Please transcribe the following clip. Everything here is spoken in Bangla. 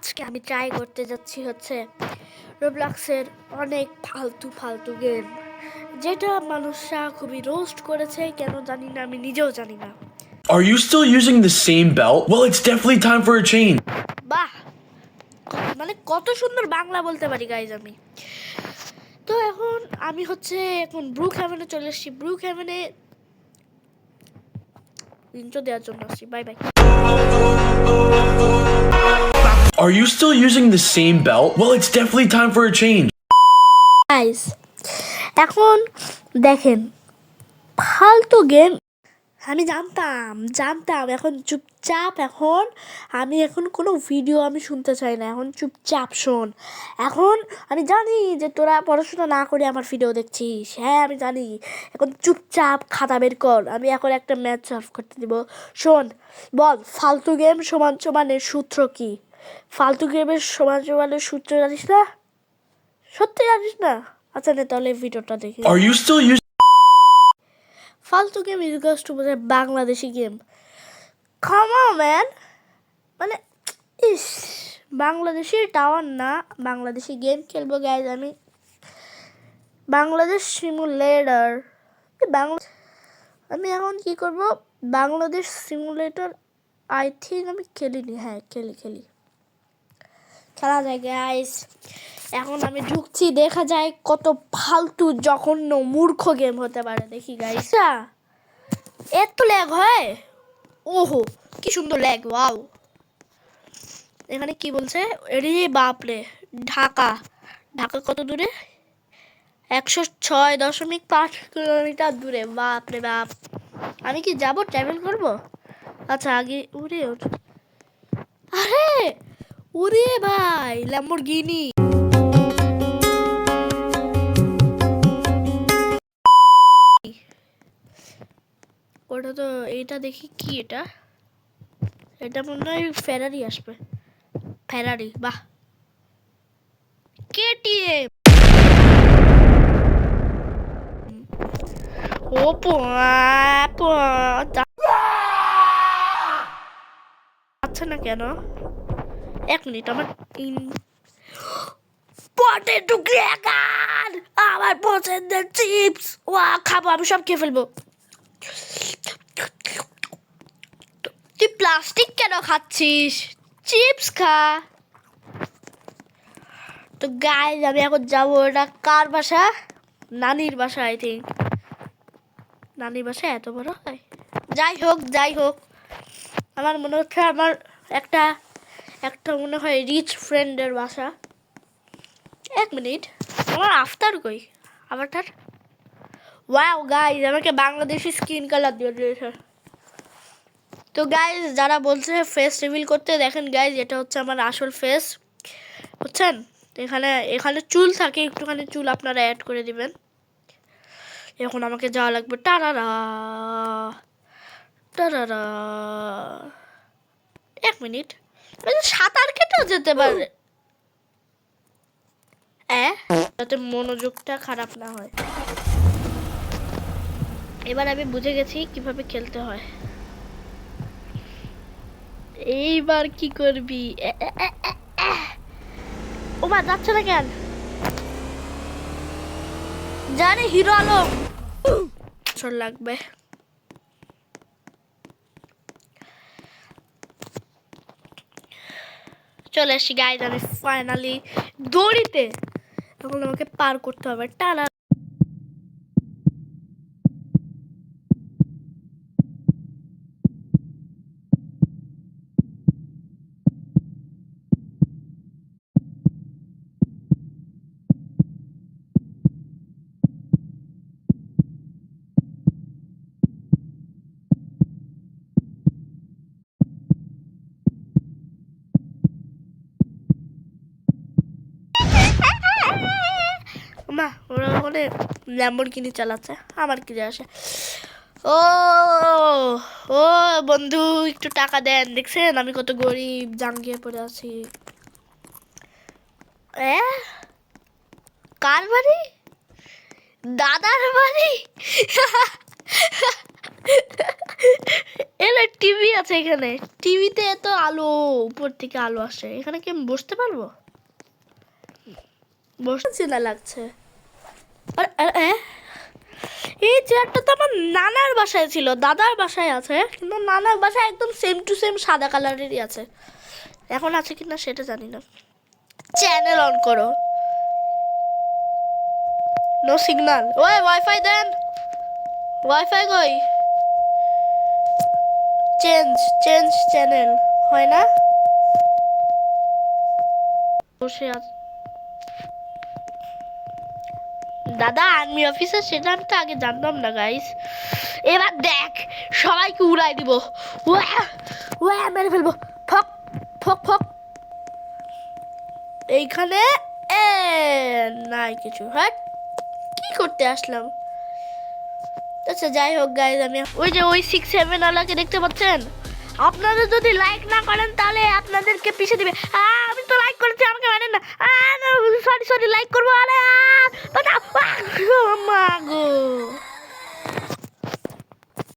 আজকে আমি ট্রাই করতে যাচ্ছি হচ্ছে রোবলক্সের অনেক ফালতু গেম, যেটা মানুষরা খুবই রোস্ট করেছে, কেন জানি না, আমি নিজেও জানি না। Are you still using the same belt? Well, it's definitely time for a change. বাহ, মানে কত সুন্দর বাংলা বলতে পারি গাইজ আমি। তো এখন আমি হচ্ছে ব্রুক হ্যাভেনে চলে এসেছি। ব্রুক হ্যাভেনে ইন্ট্রো দেওয়ার জন্য আসছি। Bye bye. Are you still using the same belt? Well, it's definitely time for a change. Guys এখন দেখেন, ফালতু গেম আমি জানতাম এখন চুপচাপ, আমি কোনো ভিডিও আমি শুনতে চাই না, এখন চুপচাপ শোন। এখন আমি জানি যে তোরা পড়াশোনা না করে আমার ভিডিও দেখছিস, হ্যাঁ আমি জানি। এখন চুপচাপ খাতা বের কর, আমি এখন একটা ম্যাথ সলভ করতে দিব। শোন, বল ফালতু গেম সমান সমানের সূত্র কি? ফালতু গেমের সমান সমানের সূত্র জানিস না? সত্যি জানিস না? আচ্ছা নে তাহলে ভিডিওটা দেখি। Are you still using ফালতু গেম ইকুয়ালস টু বোঝায় Bangladeshi game. Come on man, মানে ইস, বাংলাদেশি টাওয়ার না, বাংলাদেশি গেম খেলবো গাইজ আমি। বাংলাদেশ সিমুলেটর, আমি এখন কি করব? বাংলাদেশ সিমুলেটর আই থিঙ্ক আমি খেলিনি। হ্যাঁ খেলা যায় গাইজ। এখন আমি ঢুকছি, দেখা যায় কত ফালতু জঘন্য মূর্খ গেম হতে পারে। দেখি গাইজ, এত ল্যাগ হয়? ওহো কি সুন্দর ল্যাগ, ওয়াও। এখানে কি বলছে? রে বাপরে, ঢাকা কত দূরে? 106.5 কিলোমিটার দূরে। বাপরে বাপ, আমি কি যাব? ট্রাভেল করব? আচ্ছা আগে উড়ে আরে উড়ে ভাই, ল্যাম্বরগিনি। ওটা তো, এইটা দেখি কি, এটা মনে হয় ফেরারি আসবে। ফেরারি, বাহ। কেটিএম, ও আচ্ছা না কেন? এক মিনিট, আমার পটেটো ক্র্যাকার, আমার পছন্দের চিপস, ওয়া খাবো, আমি সব খেয়ে ফেলবো। তুই প্লাস্টিক কেন খাচ্ছিস? চিপস খা। তো গাইজ আমি এখন যাবো, ওটা কার বাসা? নানির বাসা আই থিঙ্ক। নানির বাসা এত বড় হয়? যাই হোক, আমার মনে হচ্ছে আমার একটা মনে হয় রিচ ফ্রেন্ডের বাসা। এক মিনিট, আমার আফতার কই? আফতার, ওয়াও গাইজ, আমাকে বাংলাদেশি স্কিন কালার দিয়ে দিয়েছে। তো গাইজ যারা বলছে ফেস রিভিল করতে, দেখেন গাইজ, এটা হচ্ছে আমার আসল ফেস, বুঝছেন? এখানে চুল থাকে, একটুখানি চুল আপনারা অ্যাড করে দিবেন। এখন আমাকে যাওয়া লাগবে টারারা। এক মিনিট, সাঁতার কেটেও যেতে পারে, যাতে মনোযোগটা খারাপ না হয়। এবার আমি বুঝে গেছি কিভাবে খেলতে হয়। এইবার কি করবি? ওমা যাচ্ছে না কেন? জানি হিরো আলম লাগবে। চলে এসছি গাইজ, আমি ফাইনালি দড়িতে। এখন আমাকে পার করতে হবে। টানা মা, ওরা ওখানে ল্যাম্বরগিনি চালাচ্ছে, আমার কি যায় আসে? ও ও বন্ধু, একটু টাকা দেন, দেখছেন আমি কত গরিব, জাঙ্গিয়ে পড়ে আছি। কার বাড়ি? দাদার বাড়ি? এর টিভি আছে এখানে, টিভিতে এত আলো, উপর থেকে আলো আসে, এখানে কি আমি বসতে পারবো? বসতে না লাগছে। এই চেয়ারটা তো আমার নানার বাসায় ছিল, দাদার বাসায় আছে, কিন্তু নানার বাসায় একদম সেম টু সেম সাদা কালারেরই আছে। এখন আছে কিনা সেটা জানি না। চ্যানেল অন করো। No signal. ওই ওয়াইফাই দেন, ওয়াইফাই কই? চেঞ্জ চেঞ্জ চ্যানেল হয় না? বসে আছে দাদা আর্মি অফিসার, সেটা আমি তো আগে জানতাম না গাইস। এবার দেখ, সবাইকে উড়াই দিব, ওয়া ওয়া মেরে ফেলবো, ফক ফক ফক। এইখানে এ নাই কিছু। হ্যাঁ, কি করতে আসলাম? আচ্ছা যাই হোক গাইস, আমি ওই যে ওই 6-7 ওয়ালাকে দেখতে পাচ্ছেন, আপনারা যদি লাইক না করেন তাহলে আপনাদেরকে পিছিয়ে দিবে। আমি তো লাইক করেছি, আমাকে মানেন না। সরি সরি, লাইক করবো। আরে